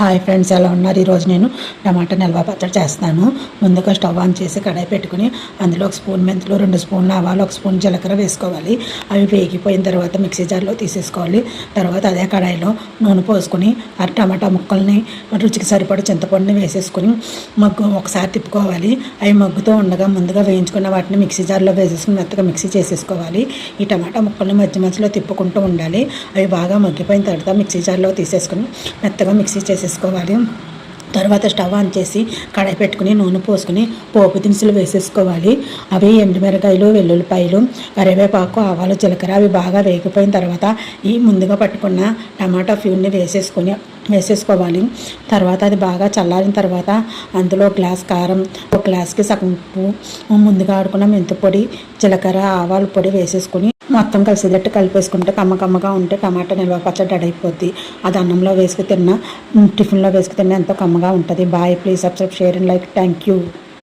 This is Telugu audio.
హాయ్ ఫ్రెండ్స్, ఎలా ఉన్నారు? ఈరోజు నేను టమాటా నిల్వ పచ్చడి చేస్తాను. ముందుగా స్టవ్ ఆన్ చేసి కడాయి పెట్టుకుని అందులో 1 స్పూన్ మెంతులు, 2 స్పూన్లు ఆవాలు, 1 స్పూన్ జీలకర్ర వేసుకోవాలి. అవి వేగిపోయిన తర్వాత మిక్సీ జార్లో తీసేసుకోవాలి. తర్వాత అదే కడాయిలో నూనె పోసుకొని ఆ టమాటా ముక్కల్ని, రుచికి సరిపడా చింతపండుని వేసేసుకొని ఒకసారి తిప్పుకోవాలి. అవి మగ్గుతూ ఉండగా ముందుగా వేయించుకున్న వాటిని మిక్సీ జార్లో వేసేసుకుని మెత్తగా మిక్సీ చేసేసుకోవాలి. ఈ టమాటా ముక్కల్ని మధ్య మధ్యలో తిప్పుకుంటూ ఉండాలి. అవి బాగా మగ్గిపోయిన తర్వాత మిక్సీ జార్లో తీసేసుకుని మెత్తగా మిక్సీ చేసేసుకోవాలి. తర్వాత స్టవ్ ఆన్ చేసి కడాయి పెట్టుకుని నూనె పోసుకుని పోపు దినుసులు వేసేసుకోవాలి. అవి ఎండుమిరకాయలు, వెల్లుల్లిపాయలు, కరివేపాకు, ఆవాలు, జీలకర్ర అవి బాగా వేగిపోయిన తర్వాత ఈ ముందుగా పట్టుకున్న టమాటా ప్యూర్ని వేసేసుకోవాలి. తర్వాత అది బాగా చల్లారిన తర్వాత అందులో గ్లాస్ కారం, ఒక గ్లాస్కి సగం ఉప్పు, ముందుగా ఆడుకున్న మెంతి పొడి, జీలకర్ర, ఆవాల పొడి వేసేసుకుని మొత్తం కలిసేటట్టు కలిపేసుకుంటే కమ్మగా ఉంటే టమాటా నిల్వ పచ్చడి రెడీ అయిపోద్ది. అది అన్నంలో వేసుకు తిన్నా, టిఫిన్లో వేసుకు తిన్నా ఎంతో కమ్మగా ఉంటుంది. Bye. Please subscribe, share and like. Thank you.